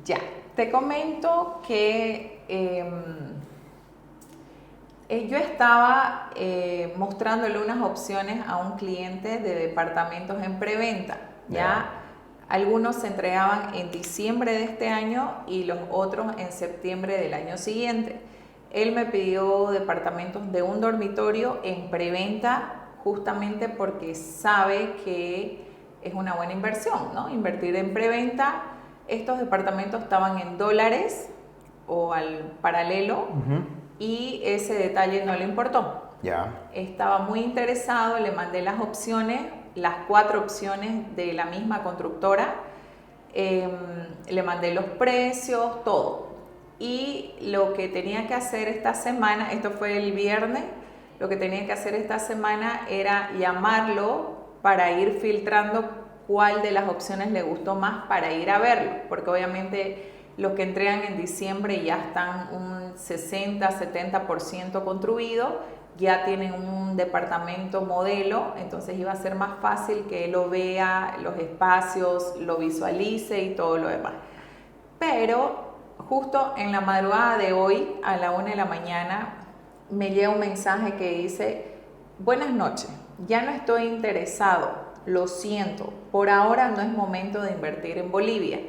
Ya, te comento que yo estaba mostrándole unas opciones a un cliente de departamentos en preventa. Ya algunos se entregaban en diciembre de este año y los otros en septiembre del año siguiente. Él me pidió departamentos de un dormitorio en preventa justamente porque sabe que es una buena inversión, ¿no? Invertir en preventa. Estos departamentos estaban en dólares o al paralelo y ese detalle no le importó. Estaba muy interesado, le mandé las opciones, las 4 opciones de la misma constructora, le mandé los precios, todo. Y lo que tenía que hacer esta semana, esto fue el viernes, lo que tenía que hacer esta semana era llamarlo para ir filtrando cuál de las opciones le gustó más para ir a verlo, porque obviamente los que entregan en diciembre ya están un 60-70% construido, ya tienen un departamento modelo, entonces iba a ser más fácil que él lo vea, los espacios, lo visualice y todo lo demás. Pero justo en la madrugada de hoy, a la 1 de la mañana, me llega un mensaje que dice: buenas noches, ya no estoy interesado, lo siento, por ahora no es momento de invertir en Bolivia.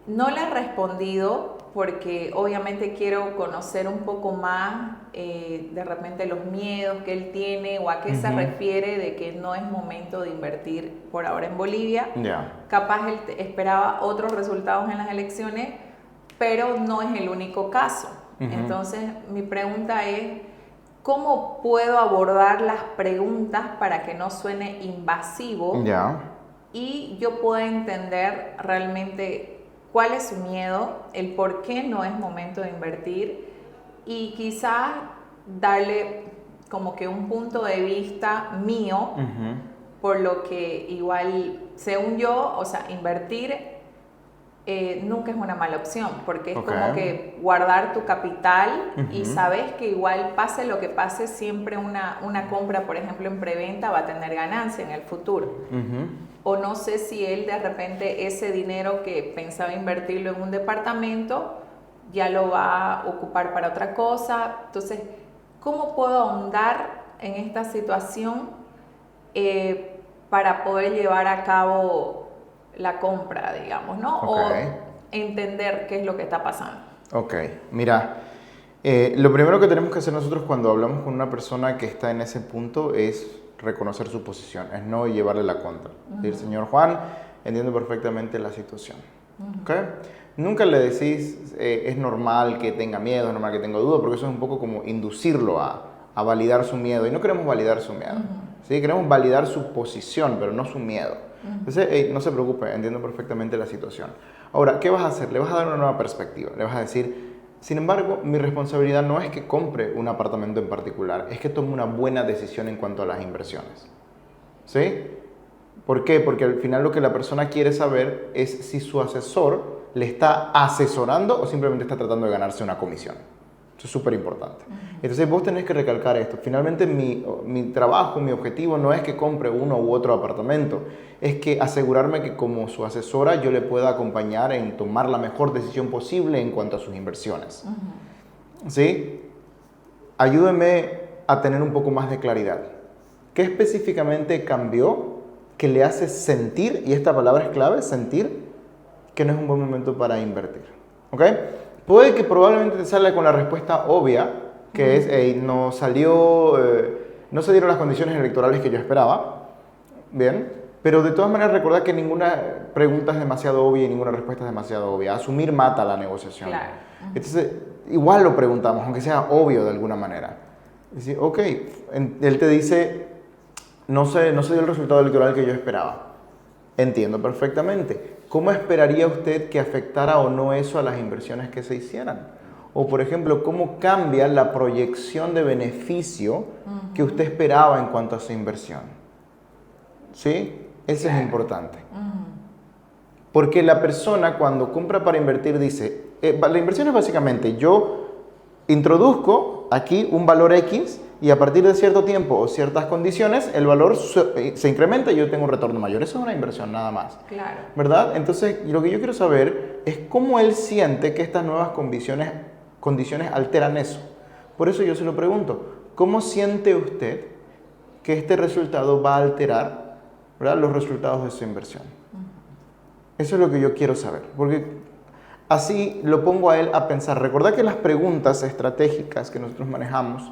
No le he respondido porque obviamente quiero conocer un poco más de repente los miedos que él tiene o a qué se refiere de que no es momento de invertir por ahora en Bolivia. Capaz él esperaba otros resultados en las elecciones, pero no es el único caso. Entonces mi pregunta es: ¿cómo puedo abordar las preguntas para que no suene invasivo y yo pueda entender realmente cuál es su miedo, el por qué no es momento de invertir y quizás darle como que un punto de vista mío, por lo que igual, según yo, o sea, invertir nunca es una mala opción, porque es como que guardar tu capital y sabes que igual pase lo que pase, siempre una compra, por ejemplo, en preventa va a tener ganancia en el futuro. O no sé si él de repente ese dinero que pensaba invertirlo en un departamento ya lo va a ocupar para otra cosa. Entonces, ¿cómo puedo ahondar en esta situación para poder llevar a cabo la compra, digamos, ¿no? O entender qué es lo que está pasando. Mira, lo primero que tenemos que hacer nosotros cuando hablamos con una persona que está en ese punto es reconocer su posición, es no llevarle la contra. Decir: señor Juan, entiendo perfectamente la situación. Nunca le decís, es normal que tenga miedo, es normal que tenga duda, porque eso es un poco como inducirlo a validar su miedo, y no queremos validar su miedo. ¿Sí? Queremos validar su posición, pero no su miedo. Entonces, no se preocupe, entiendo perfectamente la situación. Ahora, ¿qué vas a hacer? Le vas a dar una nueva perspectiva. Le vas a decir: sin embargo, mi responsabilidad no es que compre un apartamento en particular, es que tome una buena decisión en cuanto a las inversiones. ¿Sí? ¿Por qué? Porque al final lo que la persona quiere saber es si su asesor le está asesorando o simplemente está tratando de ganarse una comisión. Eso es súper importante. Entonces vos tenés que recalcar esto. Finalmente mi trabajo, mi objetivo no es que compre uno u otro apartamento. Es que asegurarme que como su asesora yo le pueda acompañar en tomar la mejor decisión posible en cuanto a sus inversiones. ¿Sí? Ayúdeme a tener un poco más de claridad. ¿Qué específicamente cambió que le hace sentir, y esta palabra es clave, sentir que no es un buen momento para invertir? Puede que probablemente te salga con la respuesta obvia, que es: no se dieron las condiciones electorales que yo esperaba. Bien, pero de todas maneras recordad que ninguna pregunta es demasiado obvia y ninguna respuesta es demasiado obvia. Asumir mata la negociación. Entonces, igual lo preguntamos, aunque sea obvio de alguna manera. Es decir, él te dice: no se dio el resultado electoral que yo esperaba. Entiendo perfectamente. ¿Cómo esperaría usted que afectara o no eso a las inversiones que se hicieran? O, por ejemplo, ¿cómo cambia la proyección de beneficio que usted esperaba en cuanto a su inversión? ¿Sí? Eso es importante. Porque la persona cuando compra para invertir dice, la inversión es básicamente: yo introduzco aquí un valor X y a partir de cierto tiempo o ciertas condiciones el valor se incrementa y yo tengo un retorno mayor. Eso es una inversión nada más. ¿Verdad? Entonces, lo que yo quiero saber es cómo él siente que estas nuevas condiciones alteran eso. Por eso yo se lo pregunto, ¿cómo siente usted que este resultado va a alterar, ¿verdad?, los resultados de su inversión? Eso es lo que yo quiero saber, porque así lo pongo a él a pensar. Recordad que las preguntas estratégicas que nosotros manejamos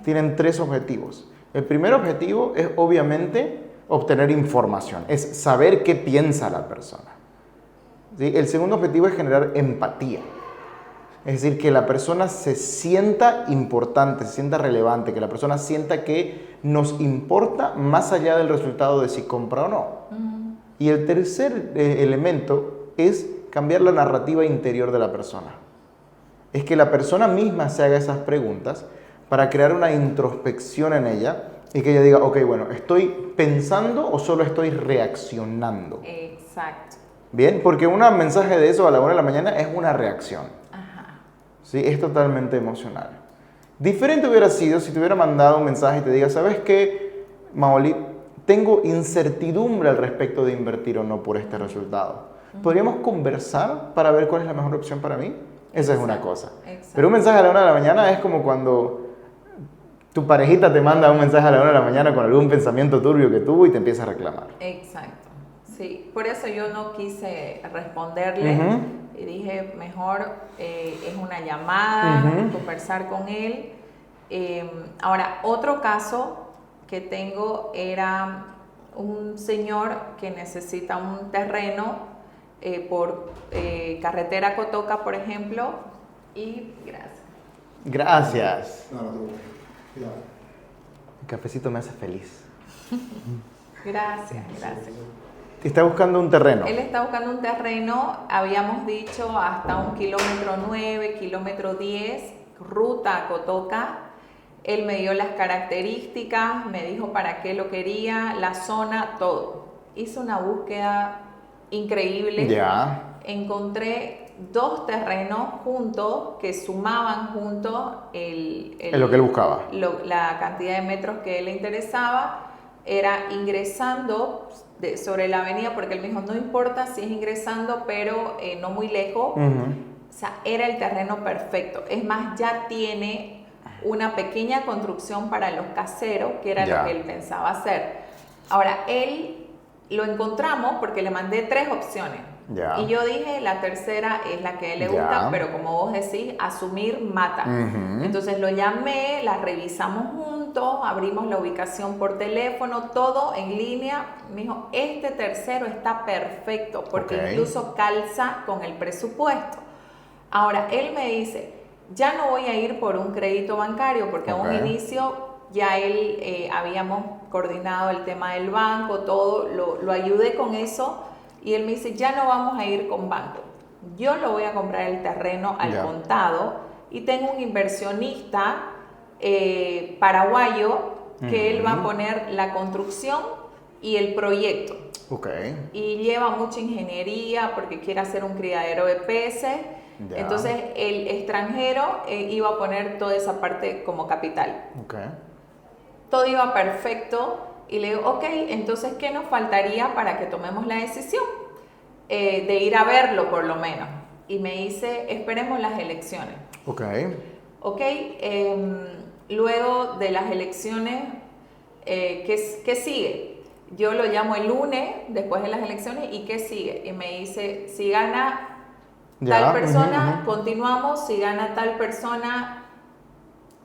tienen 3 objetivos. El primer objetivo es obviamente obtener información, es saber qué piensa la persona. ¿Sí? El segundo objetivo es generar empatía. Es decir, que la persona se sienta importante, se sienta relevante, que la persona sienta que nos importa más allá del resultado de si compra o no. Y el tercer elemento es cambiar la narrativa interior de la persona. Es que la persona misma se haga esas preguntas para crear una introspección en ella y que ella diga, ok, bueno, ¿estoy pensando o solo estoy reaccionando? Exacto. Bien, porque un mensaje de eso a la 1 de la mañana es una reacción. ¿Sí? Es totalmente emocional. Diferente hubiera sido si te hubiera mandado un mensaje y te diga, ¿sabes qué, Maoli? Tengo incertidumbre al respecto de invertir o no por este resultado. ¿Podríamos conversar para ver cuál es la mejor opción para mí? Esa es una cosa. Exacto. Pero un mensaje a la 1 de la mañana es como cuando tu parejita te manda un mensaje a la 1 de la mañana con algún pensamiento turbio que tuvo y te empieza a reclamar. Exacto. Sí, por eso yo no quise responderle y dije, mejor es una llamada, conversar con él. Ahora, otro caso que tengo era un señor que necesita un terreno por carretera Cotoca, por ejemplo, y gracias. Gracias. No, no te preocupes. Cuidado. El cafecito me hace feliz. Gracias. Está buscando un terreno. Él está buscando un terreno, habíamos dicho hasta 1,9 kilómetro, 10 kilómetros, ruta a Cotoca. Él me dio las características, me dijo para qué lo quería, la zona, todo. Hice una búsqueda increíble. Ya. Encontré 2 terrenos juntos que sumaban juntos Es lo que él buscaba. la cantidad de metros que él le interesaba. Era ingresando sobre la avenida, porque él me dijo, no importa si es ingresando, pero no muy lejos. O sea, era el terreno perfecto. Es más, ya tiene una pequeña construcción para los caseros, que era lo que él pensaba hacer. Ahora, él lo encontramos porque le mandé 3 opciones. Ya. Y yo dije, la tercera es la que a él le gusta, pero como vos decís, asumir mata. Entonces lo llamé, la revisamos juntos, abrimos la ubicación por teléfono, todo en línea. Me dijo, este tercero está perfecto, porque incluso calza con el presupuesto. Ahora, él me dice, ya no voy a ir por un crédito bancario, porque a un inicio ya él habíamos coordinado el tema del banco, todo, lo ayudé con eso. Y él me dice, ya no vamos a ir con banco. Yo lo voy a comprar el terreno al contado y tengo un inversionista paraguayo que él va a poner la construcción y el proyecto. Y lleva mucha ingeniería porque quiere hacer un criadero de peces. Entonces el extranjero iba a poner toda esa parte como capital. Todo iba perfecto. Y le digo, ok, entonces, ¿qué nos faltaría para que tomemos la decisión? De ir a verlo, por lo menos. Y me dice, esperemos las elecciones. Luego de las elecciones, ¿qué sigue? Yo lo llamo el lunes, después de las elecciones, ¿y qué sigue? Y me dice, si gana tal persona, continuamos. Si gana tal persona,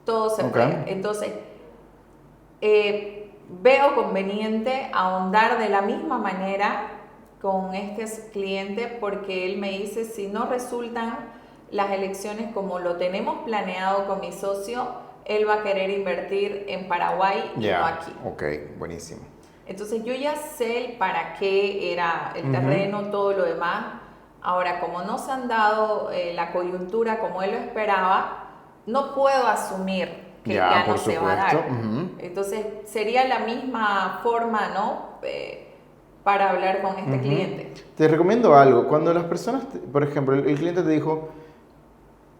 todo se fue. Entonces, veo conveniente ahondar de la misma manera con este cliente, porque él me dice, si no resultan las elecciones como lo tenemos planeado con mi socio, él va a querer invertir en Paraguay y no aquí. Buenísimo. Entonces yo ya sé para qué era el terreno, todo lo demás. Ahora, como no se han dado la coyuntura como él lo esperaba, no puedo asumir que ya no se va a dar. Entonces, sería la misma forma, ¿no? Para hablar con este cliente. Te recomiendo algo. Cuando las personas, por ejemplo, el cliente te dijo,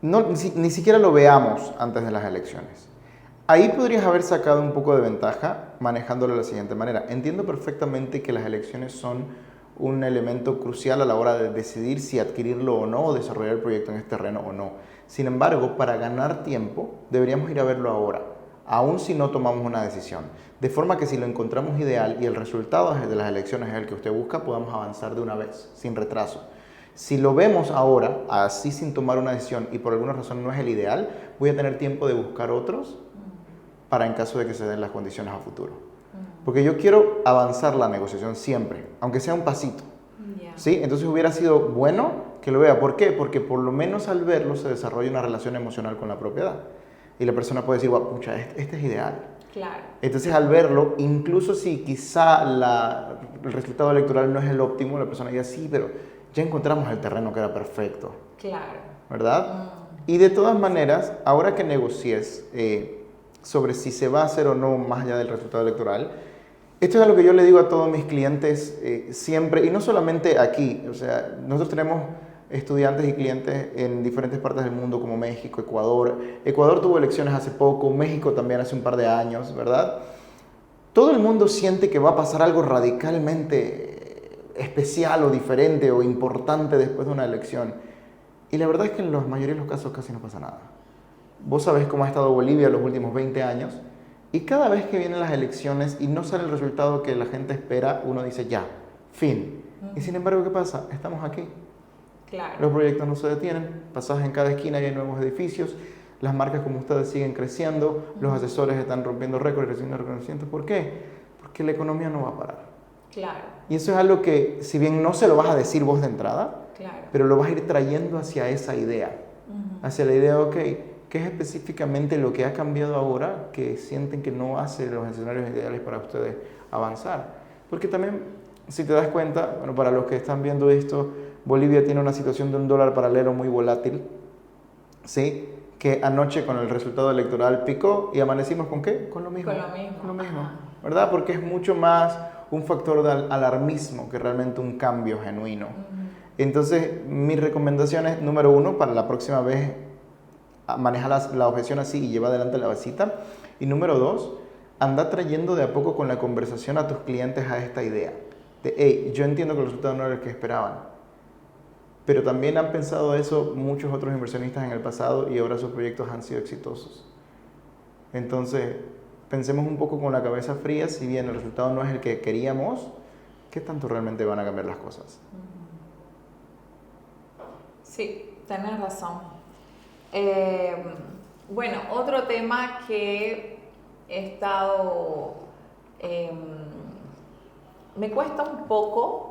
no, ni siquiera lo veamos antes de las elecciones. Ahí podrías haber sacado un poco de ventaja manejándolo de la siguiente manera. Entiendo perfectamente que las elecciones son un elemento crucial a la hora de decidir si adquirirlo o no, o desarrollar el proyecto en este terreno o no. Sin embargo, para ganar tiempo, deberíamos ir a verlo ahora, aun si no tomamos una decisión. De forma que si lo encontramos ideal y el resultado de las elecciones es el que usted busca, podamos avanzar de una vez, sin retraso. Si lo vemos ahora, así sin tomar una decisión, y por alguna razón no es el ideal, voy a tener tiempo de buscar otros para en caso de que se den las condiciones a futuro. Porque yo quiero avanzar la negociación siempre, aunque sea un pasito. ¿Sí? Entonces hubiera sido bueno que lo vea. ¿Por qué? Porque por lo menos al verlo se desarrolla una relación emocional con la propiedad. Y la persona puede decir, wow, pucha, este es ideal. Claro. Entonces al verlo, incluso si quizá el resultado electoral no es el óptimo, la persona diga, sí, pero ya encontramos el terreno que era perfecto. Claro. ¿Verdad? Y de todas maneras, ahora que negocies sobre si se va a hacer o no más allá del resultado electoral, esto es algo que yo le digo a todos mis clientes siempre, y no solamente aquí, o sea, nosotros tenemos estudiantes y clientes en diferentes partes del mundo como México, Ecuador. Ecuador tuvo elecciones hace poco, México también hace un par de años, ¿verdad? Todo el mundo siente que va a pasar algo radicalmente especial o diferente o importante después de una elección. Y la verdad es que en la mayoría de los casos casi no pasa nada. Vos sabés cómo ha estado Bolivia los últimos 20 años. Y cada vez que vienen las elecciones y no sale el resultado que la gente espera, uno dice ya, fin. Y sin embargo, ¿qué pasa? Estamos aquí. Claro. Los proyectos no se detienen, pasás en cada esquina y hay nuevos edificios, las marcas como ustedes siguen creciendo, los asesores están rompiendo récords y recibiendo reconocimientos. ¿Por qué? Porque la economía no va a parar. Claro. Y eso es algo que, si bien no se lo vas a decir vos de entrada, Claro. pero lo vas a ir trayendo hacia esa idea, hacia la idea, ok, ¿qué es específicamente lo que ha cambiado ahora que sienten que no hace los escenarios ideales para ustedes avanzar? Porque también, si te das cuenta, bueno, para los que están viendo esto, Bolivia tiene una situación de un dólar paralelo muy volátil, ¿sí? Que anoche con el resultado electoral picó y amanecimos ¿con qué? Con lo mismo. Con lo mismo. Con lo mismo, ¿verdad? Porque es mucho más un factor de alarmismo que realmente un cambio genuino. Entonces, mi recomendación es, número uno, para la próxima vez, maneja la objeción así y lleva adelante la vasita. Y número dos, anda trayendo de a poco con la conversación a tus clientes a esta idea. De, hey, yo entiendo que el resultado no era el que esperaban. Pero también han pensado eso muchos otros inversionistas en el pasado y ahora sus proyectos han sido exitosos. Entonces, pensemos un poco con la cabeza fría, si bien el resultado no es el que queríamos, ¿qué tanto realmente van a cambiar las cosas? Sí, tenés razón. Bueno, otro tema que he estado... me cuesta un poco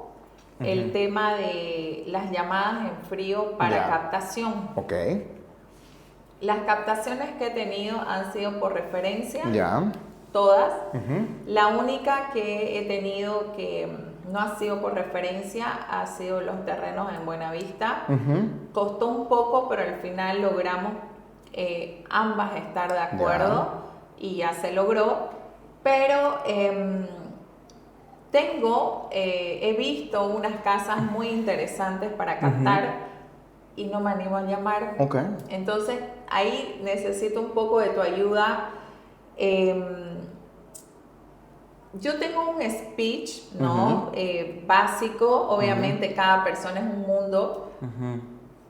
el tema de las llamadas en frío para captación. Ok. Las captaciones que he tenido han sido por referencia, todas. La única que he tenido que no ha sido por referencia ha sido los terrenos en Buenavista. Costó un poco, pero al final logramos ambas estar de acuerdo y ya se logró. Pero he visto unas casas muy interesantes para captar y no me animo a llamar. Entonces ahí necesito un poco de tu ayuda. Yo tengo un speech, ¿no? Básico, obviamente cada persona es un mundo,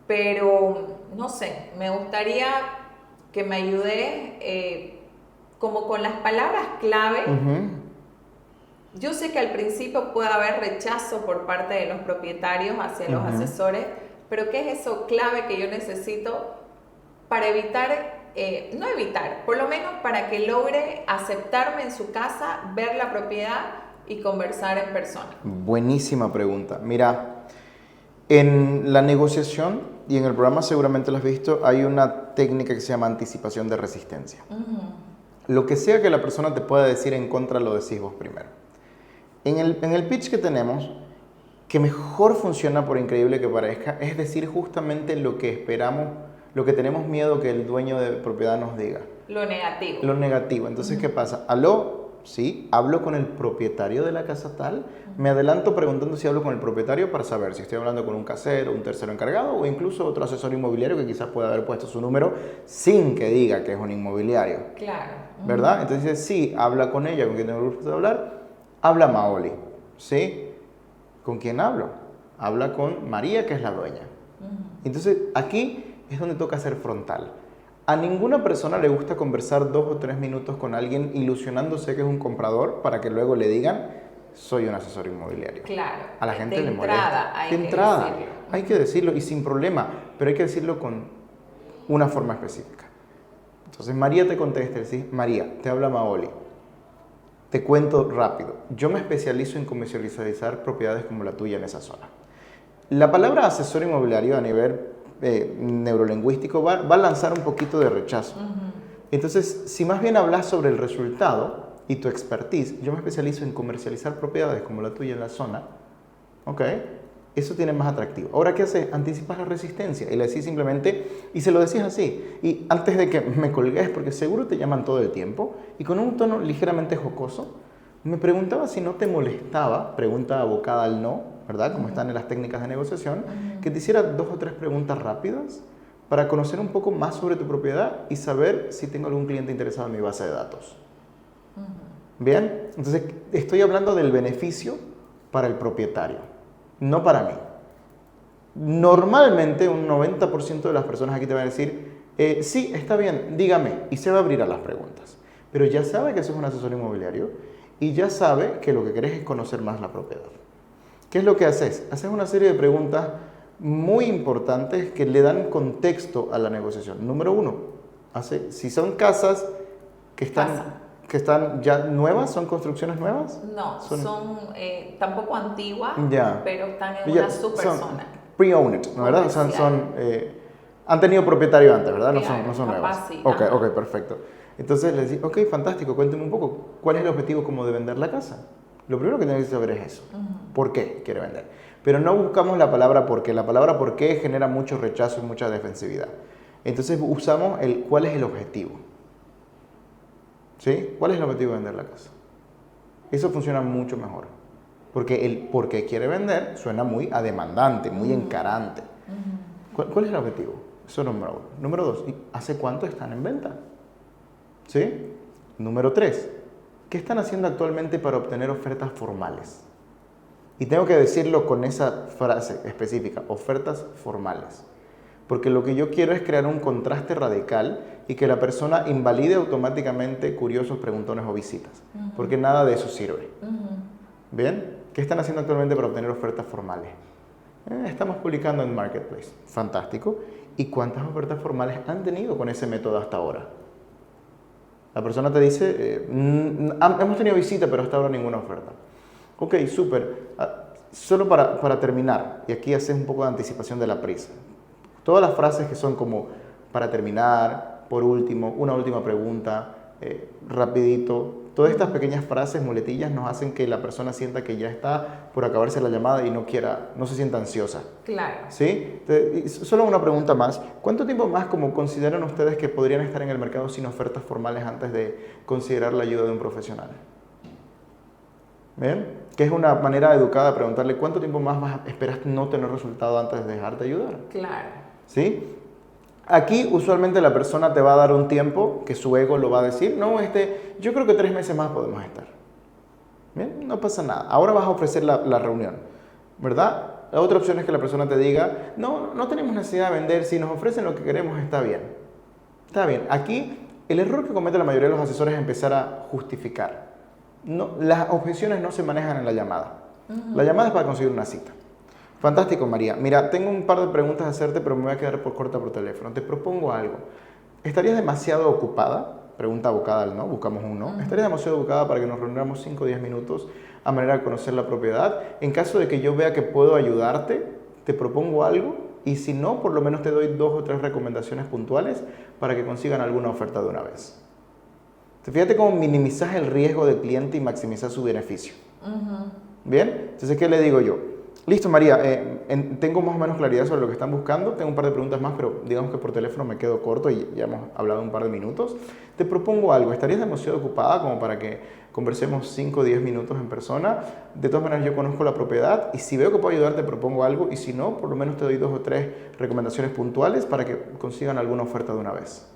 pero no sé, me gustaría que me ayudes como con las palabras clave. Yo sé que al principio puede haber rechazo por parte de los propietarios hacia los asesores, pero ¿qué es eso clave que yo necesito para evitar, no evitar, por lo menos para que logre aceptarme en su casa, ver la propiedad y conversar en persona? Buenísima pregunta. Mira, en la negociación y en el programa seguramente lo has visto, hay una técnica que se llama anticipación de resistencia. Lo que sea que la persona te pueda decir en contra, lo decís vos primero. En el pitch que tenemos, que mejor funciona, por increíble que parezca, es decir justamente lo que esperamos, lo que tenemos miedo que el dueño de propiedad nos diga. Lo negativo. Lo negativo. Entonces, ¿qué pasa? Aló, sí, hablo con el propietario de la casa tal. Me adelanto preguntando si hablo con el propietario para saber si estoy hablando con un casero, un tercero encargado o incluso otro asesor inmobiliario que quizás pueda haber puesto su número sin que diga que es un inmobiliario. Claro. ¿Verdad? Entonces, sí, habla con ella, con quien tengo el gusto de hablar. Habla Maoli, ¿sí? ¿Con quién hablo? Habla con María, que es la dueña. Entonces, aquí es donde toca ser frontal. A ninguna persona le gusta conversar 2 o 3 minutos con alguien ilusionándose que es un comprador para que luego le digan, soy un asesor inmobiliario. Claro. A la gente le entrada, molesta. De entrada, hay que decirlo y sin problema, pero hay que decirlo con una forma específica. Entonces María te contesta, ¿sí? María, te habla Maoli. Te cuento rápido. Yo me especializo en comercializar propiedades como la tuya en esa zona. La palabra asesor inmobiliario a nivel neurolingüístico va a lanzar un poquito de rechazo. Entonces, si más bien hablas sobre el resultado y tu expertise, yo me especializo en comercializar propiedades como la tuya en la zona, ¿ok? Eso tiene más atractivo. Ahora, ¿qué haces? Anticipas la resistencia y le decís simplemente, y se lo decís así, y antes de que me colgues, porque seguro te llaman todo el tiempo, y con un tono ligeramente jocoso, me preguntaba si no te molestaba, pregunta abocada al no, ¿verdad? Como están en las técnicas de negociación, que te hiciera 2 o 3 preguntas rápidas para conocer un poco más sobre tu propiedad y saber si tengo algún cliente interesado en mi base de datos. ¿Bien? Entonces, estoy hablando del beneficio para el propietario, no para mí. Normalmente, un 90% de las personas aquí te van a decir, sí, está bien, dígame, y se va a abrir a las preguntas. Pero ya sabe que sos un asesor inmobiliario y ya sabe que lo que querés es conocer más la propiedad. ¿Qué es lo que haces? Haces una serie de preguntas muy importantes que le dan contexto a la negociación. Número 1, si son casas que están ya nuevas, ¿son construcciones nuevas? No, son tampoco antiguas, pero están en ya, una super zona. Pre-owned, ¿no? ¿Verdad? O sea, han tenido propietario antes, ¿verdad? Claro, no son nuevas. Sí, ok, perfecto. Entonces les digo, ok, fantástico, cuénteme un poco, ¿cuál es el objetivo como de vender la casa? Lo primero que tienes que saber es eso. ¿Por qué quiere vender? Pero no buscamos la palabra por qué. La palabra por qué genera mucho rechazo y mucha defensividad. Entonces usamos cuál es el objetivo. ¿Sí? ¿Cuál es el objetivo de vender la casa? Eso funciona mucho mejor. Porque el por qué quiere vender suena muy ademandante, muy encarante. ¿Cuál es el objetivo? Eso es número 1. Número 2, ¿hace cuánto están en venta? ¿Sí? Número 3, ¿qué están haciendo actualmente para obtener ofertas formales? Y tengo que decirlo con esa frase específica, ofertas formales. Porque lo que yo quiero es crear un contraste radical y que la persona invalide automáticamente curiosos, preguntones o visitas. Porque nada de eso sirve. ¿Bien? ¿Qué están haciendo actualmente para obtener ofertas formales? Estamos publicando en Marketplace. Fantástico. ¿Y cuántas ofertas formales han tenido con ese método hasta ahora? La persona te dice, hemos tenido visita, pero hasta ahora ninguna oferta. Ok, súper. Solo para terminar, y aquí haces un poco de anticipación de la prisa. Todas las frases que son como para terminar, por último, una última pregunta, rapidito. Todas estas pequeñas frases, muletillas, nos hacen que la persona sienta que ya está por acabarse la llamada y no se sienta ansiosa. Claro. ¿Sí? Solo una pregunta más. ¿Cuánto tiempo más como consideran ustedes que podrían estar en el mercado sin ofertas formales antes de considerar la ayuda de un profesional? ¿Bien? Que es una manera educada de preguntarle cuánto tiempo más esperas no tener resultado antes de dejarte ayudar. Claro. ¿Sí? Aquí usualmente la persona te va a dar un tiempo que su ego lo va a decir. No, yo creo que 3 meses más podemos estar. ¿Bien? No pasa nada. Ahora vas a ofrecer la reunión, ¿verdad? La otra opción es que la persona te diga, no tenemos necesidad de vender, si nos ofrecen lo que queremos está bien. Está bien. Aquí el error que comete la mayoría de los asesores es empezar a justificar. No, las objeciones no se manejan en la llamada. La llamada es para conseguir una cita. Fantástico, María. Mira, tengo un par de preguntas a hacerte, pero me voy a quedar corta por teléfono. Te propongo algo. ¿Estarías demasiado ocupada? Pregunta abocada al no, buscamos un no. ¿Estarías demasiado ocupada para que nos reunamos 5 o 10 minutos a manera de conocer la propiedad? En caso de que yo vea que puedo ayudarte, te propongo algo. Y si no, por lo menos te doy 2 o 3 recomendaciones puntuales para que consigan alguna oferta de una vez. Fíjate cómo minimizas el riesgo del cliente y maximizas su beneficio. ¿Bien? Entonces, ¿qué le digo yo? Listo, María, tengo más o menos claridad sobre lo que están buscando. Tengo un par de preguntas más, pero digamos que por teléfono me quedo corto y ya hemos hablado un par de minutos. Te propongo algo. ¿Estarías demasiado ocupada como para que conversemos 5 o 10 minutos en persona? De todas maneras, yo conozco la propiedad y si veo que puedo ayudar, te propongo algo. Y si no, por lo menos te doy 2 o 3 recomendaciones puntuales para que consigan alguna oferta de una vez.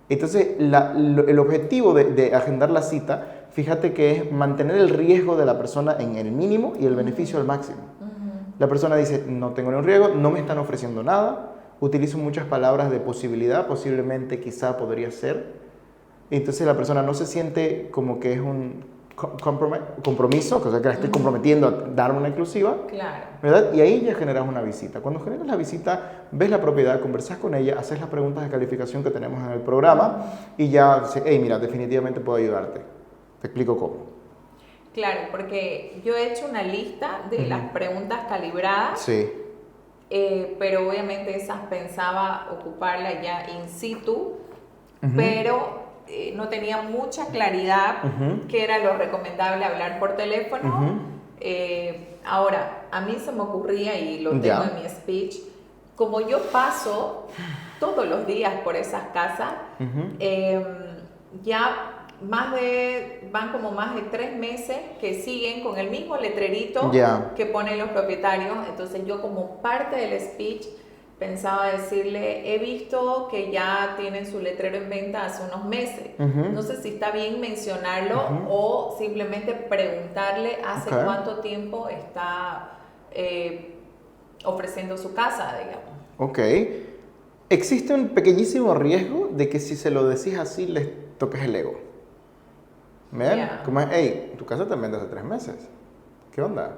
Entonces, el objetivo de agendar la cita, fíjate que es mantener el riesgo de la persona en el mínimo y el beneficio al máximo. La persona dice, no tengo ningún riesgo, no me están ofreciendo nada, utilizo muchas palabras de posibilidad, posiblemente, quizá, podría ser. Entonces la persona no se siente como que es un compromiso, o sea, que la estoy comprometiendo a dar una exclusiva, Claro. ¿verdad? Y ahí ya generas una visita. Cuando generas la visita, ves la propiedad, conversas con ella, haces las preguntas de calificación que tenemos en el programa y ya dices, hey, mira, definitivamente puedo ayudarte. Te explico cómo. Claro, porque yo he hecho una lista de las preguntas calibradas, Sí. pero obviamente esas pensaba ocuparla ya in situ, pero no tenía mucha claridad qué era lo recomendable hablar por teléfono. Ahora, a mí se me ocurría, y lo tengo en mi speech, como yo paso todos los días por esas casas, ya van como más de 3 meses que siguen con el mismo letrerito que ponen los propietarios. Entonces yo, como parte del speech, pensaba decirle, he visto que ya tienen su letrero en venta hace unos meses. No sé si está bien mencionarlo o simplemente preguntarle hace cuánto tiempo está ofreciendo su casa, digamos. Ok. Existe un pequeñísimo riesgo de que si se lo decís así, les toques el ego. ¿Ven? Yeah. Como es, hey, tu casa te vende hace 3 meses. ¿Qué onda?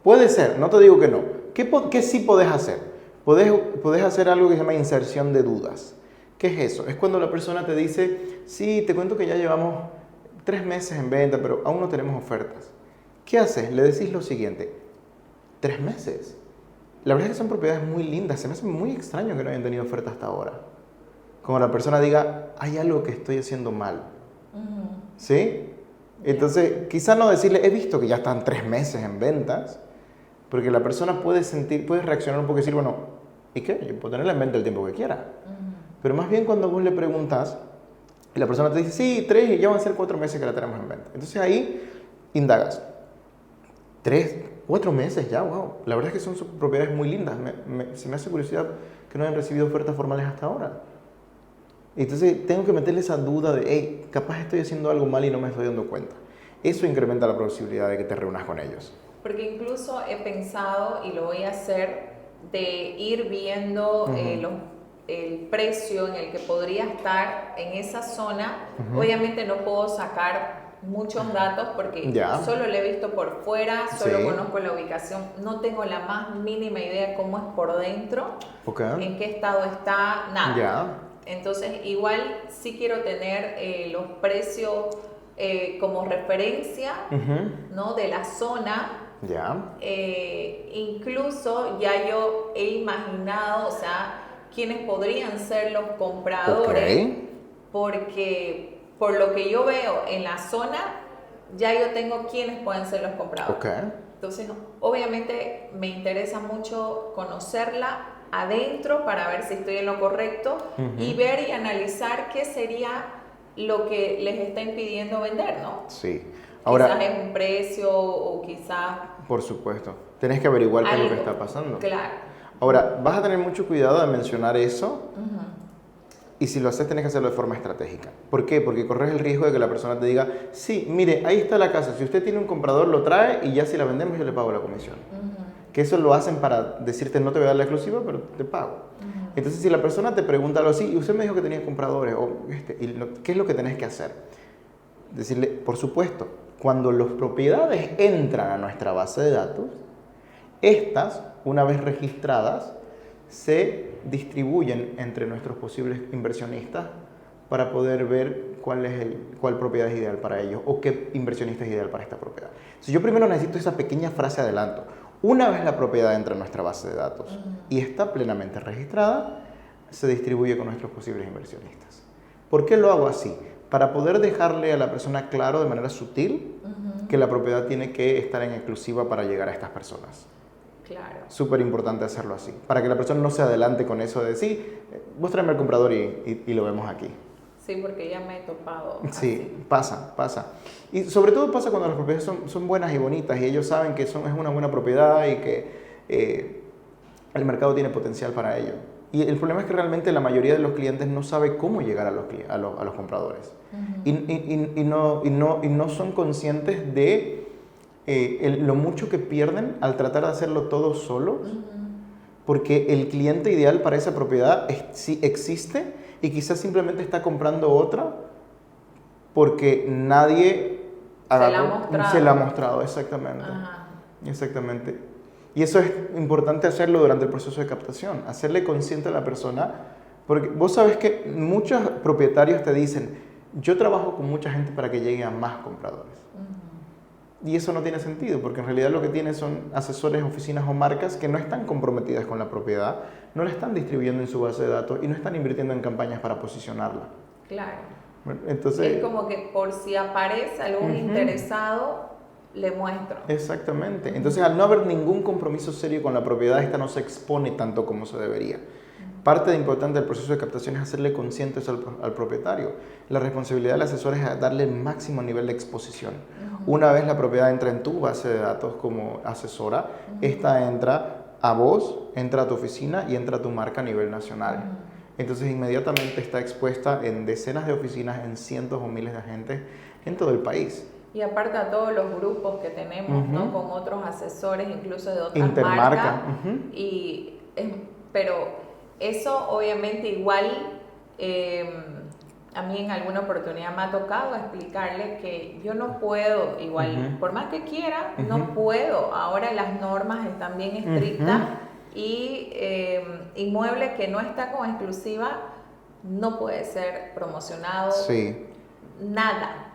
Puede ser, no te digo que no. ¿Qué sí podés hacer? Podés hacer algo que se llama inserción de dudas. ¿Qué es eso? Es cuando la persona te dice, sí, te cuento que ya llevamos 3 meses en venta, pero aún no tenemos ofertas. ¿Qué haces? Le decís lo siguiente, 3 meses. La verdad es que son propiedades muy lindas, se me hace muy extraño que no hayan tenido oferta hasta ahora. Como la persona diga, hay algo que estoy haciendo mal. ¿Sí? Entonces, quizá no decirle, he visto que ya están 3 meses en ventas, porque la persona puede reaccionar un poco y decir, bueno, ¿y qué? Yo puedo tenerla en venta el tiempo que quiera. Pero más bien cuando vos le preguntas, y la persona te dice, sí, 3 y ya van a ser 4 meses que la tenemos en venta. Entonces ahí indagas. 3, 4 meses ya, wow. La verdad es que son propiedades muy lindas. Se me hace curiosidad que no hayan recibido ofertas formales hasta ahora. Entonces tengo que meterle esa duda de, hey, capaz estoy haciendo algo mal y no me estoy dando cuenta. Eso incrementa la posibilidad de que te reúnas con ellos. Porque incluso he pensado, y lo voy a hacer, de ir viendo el precio en el que podría estar en esa zona. Obviamente no puedo sacar muchos datos porque solo lo he visto por fuera, solo conozco la ubicación, no tengo la más mínima idea cómo es por dentro, en qué estado está, nada. Entonces igual sí quiero tener los precios como referencia, ¿no? De la zona. Incluso ya yo he imaginado, o sea, quiénes podrían ser los compradores, porque por lo que yo veo en la zona, ya yo tengo quiénes pueden ser los compradores. Entonces, obviamente me interesa mucho conocerla adentro para ver si estoy en lo correcto y ver y analizar qué sería lo que les está impidiendo vender, ¿no? Sí. Ahora, quizás es un precio o quizás... Por supuesto. Tenés que averiguar qué es lo que está pasando. Claro. Ahora, vas a tener mucho cuidado de mencionar eso y si lo haces tenés que hacerlo de forma estratégica. ¿Por qué? Porque corres el riesgo de que la persona te diga, sí, mire, ahí está la casa, si usted tiene un comprador lo trae y ya si la vendemos yo le pago la comisión. Que eso lo hacen para decirte no te voy a dar la exclusiva, pero te pago. Entonces si la persona te pregunta algo así, y usted me dijo que tenía compradores, ¿qué es lo que tenés que hacer? Decirle, por supuesto, cuando las propiedades entran a nuestra base de datos, estas, una vez registradas, se distribuyen entre nuestros posibles inversionistas para poder ver cuál propiedad es ideal para ellos o qué inversionista es ideal para esta propiedad. Entonces, yo primero necesito esa pequeña frase adelanto. Una vez la propiedad entra en nuestra base de datos y está plenamente registrada, se distribuye con nuestros posibles inversionistas. ¿Por qué lo hago así? Para poder dejarle a la persona claro de manera sutil que la propiedad tiene que estar en exclusiva para llegar a estas personas. Claro. Súper importante hacerlo así, para que la persona no se adelante con eso de sí, vos tráeme al comprador y lo vemos aquí. Sí, porque ya me he topado. Sí, así. pasa. Y sobre todo pasa cuando las propiedades son buenas y bonitas y ellos saben que es una buena propiedad y que el mercado tiene potencial para ello. Y el problema es que realmente la mayoría de los clientes no sabe cómo llegar a los compradores. Y no son conscientes de lo mucho que pierden al tratar de hacerlo todos solos, porque el cliente ideal para esa propiedad sí existe y quizás simplemente está comprando otra porque nadie se la ha mostrado, exactamente. Ajá. Exactamente. Y eso es importante hacerlo durante el proceso de captación, hacerle consciente a la persona, porque vos sabes que muchos propietarios te dicen, yo trabajo con mucha gente para que llegue a más compradores. Y eso no tiene sentido, porque en realidad lo que tiene son asesores, oficinas o marcas que no están comprometidas con la propiedad, no la están distribuyendo en su base de datos y no están invirtiendo en campañas para posicionarla. Claro. Entonces, es como que por si aparece algún interesado, le muestro. Exactamente. Entonces, al no haber ningún compromiso serio con la propiedad, esta no se expone tanto como se debería. Parte de importante del proceso de captación es hacerle conscientes al propietario. La responsabilidad del asesor es darle el máximo nivel de exposición. Una vez la propiedad entra en tu base de datos como asesora, esta entra a vos, entra a tu oficina y entra a tu marca a nivel nacional. Entonces inmediatamente está expuesta en decenas de oficinas, en cientos o miles de agentes en todo el país. Y aparte a todos los grupos que tenemos, ¿no? Con otros asesores, incluso de otras Intermarca. marcas. Pero eso obviamente igual, a mí en alguna oportunidad me ha tocado explicarle que yo no puedo, igual, por más que quiera, no puedo. Ahora las normas están bien estrictas y inmueble que no está con exclusiva no puede ser promocionado. Sí. Nada,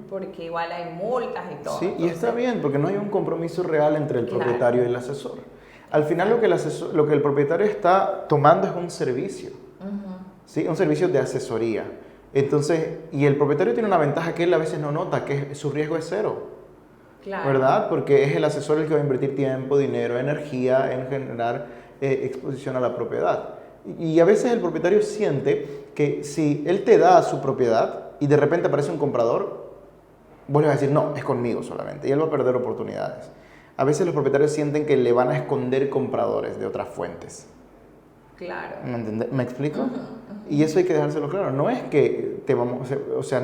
porque igual hay multas y todo. Sí, entonces, y está bien, porque no hay un compromiso real entre el propietario y el asesor. Al final lo que el propietario está tomando es un servicio, ¿sí? Un servicio de asesoría. Entonces, y el propietario tiene una ventaja que él a veces no nota, que su riesgo es cero. Claro. ¿Verdad? Porque es el asesor el que va a invertir tiempo, dinero, energía en generar exposición a la propiedad. Y a veces el propietario siente que si él te da su propiedad y de repente aparece un comprador, vos le vas a decir, no, es conmigo solamente, y él va a perder oportunidades. A veces los propietarios sienten que le van a esconder compradores de otras fuentes. Claro. ¿Me explico? Y eso hay que dejárselo claro. No es que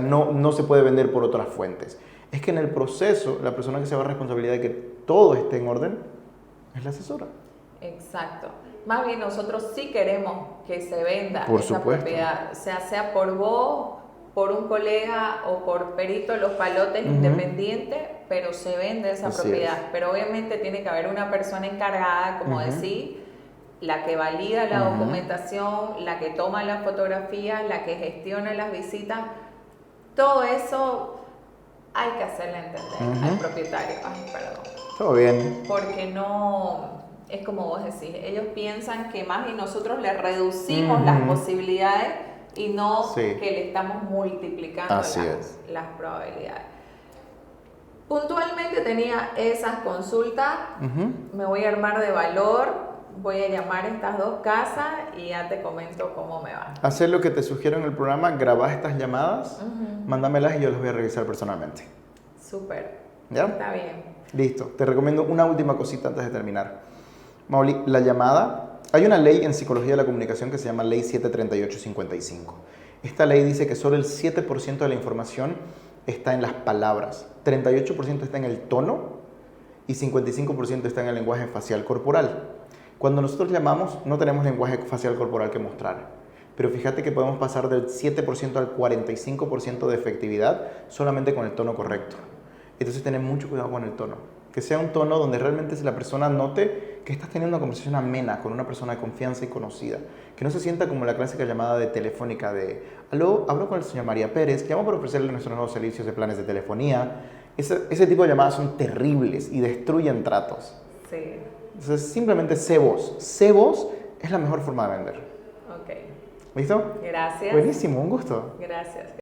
no se puede vender por otras fuentes. Es que en el proceso, la persona que se va a responsabilidad de que todo esté en orden es la asesora. Exacto. Más bien nosotros sí queremos que se venda por esa supuesto. Propiedad, sea por vos, por un colega o por Perito Los Palotes independiente, pero se vende esa propiedad. Pero obviamente tiene que haber una persona encargada, como decir, la que valida la documentación, la que toma las fotografías, la que gestiona las visitas. Todo eso hay que hacerle entender al propietario. Ay, perdón. Todo bien. Porque no, es como vos decís, ellos piensan que más y nosotros les reducimos las posibilidades y no que le estamos multiplicando las probabilidades. Puntualmente tenía esas consultas, me voy a armar de valor, voy a llamar a estas dos casas y ya te comento cómo me va. Hacer lo que te sugiero en el programa, grabar estas llamadas, mándamelas y yo las voy a revisar personalmente. Súper. ¿Ya? Está bien. Listo. Te recomiendo una última cosita antes de terminar. Mauli, la llamada, hay una ley en psicología de la comunicación que se llama Ley 738-55. Esta ley dice que solo el 7% de la información está en las palabras, 38% está en el tono y 55% está en el lenguaje facial corporal. Cuando nosotros llamamos, no tenemos lenguaje facial corporal que mostrar, pero fíjate que podemos pasar del 7% al 45% de efectividad solamente con el tono correcto. Entonces, tener mucho cuidado con el tono. Que sea un tono donde realmente la persona note que estás teniendo una conversación amena con una persona de confianza y conocida. Que no se sienta como la clásica llamada de telefónica de «Aló, hablo con el señor María Pérez, llamo para ofrecerle nuestros nuevos servicios de planes de telefonía». Ese tipo de llamadas son terribles y destruyen tratos. Sí. Entonces, simplemente sé vos. Sé vos es la mejor forma de vender. Ok. ¿Listo? Gracias. Buenísimo, un gusto. Gracias.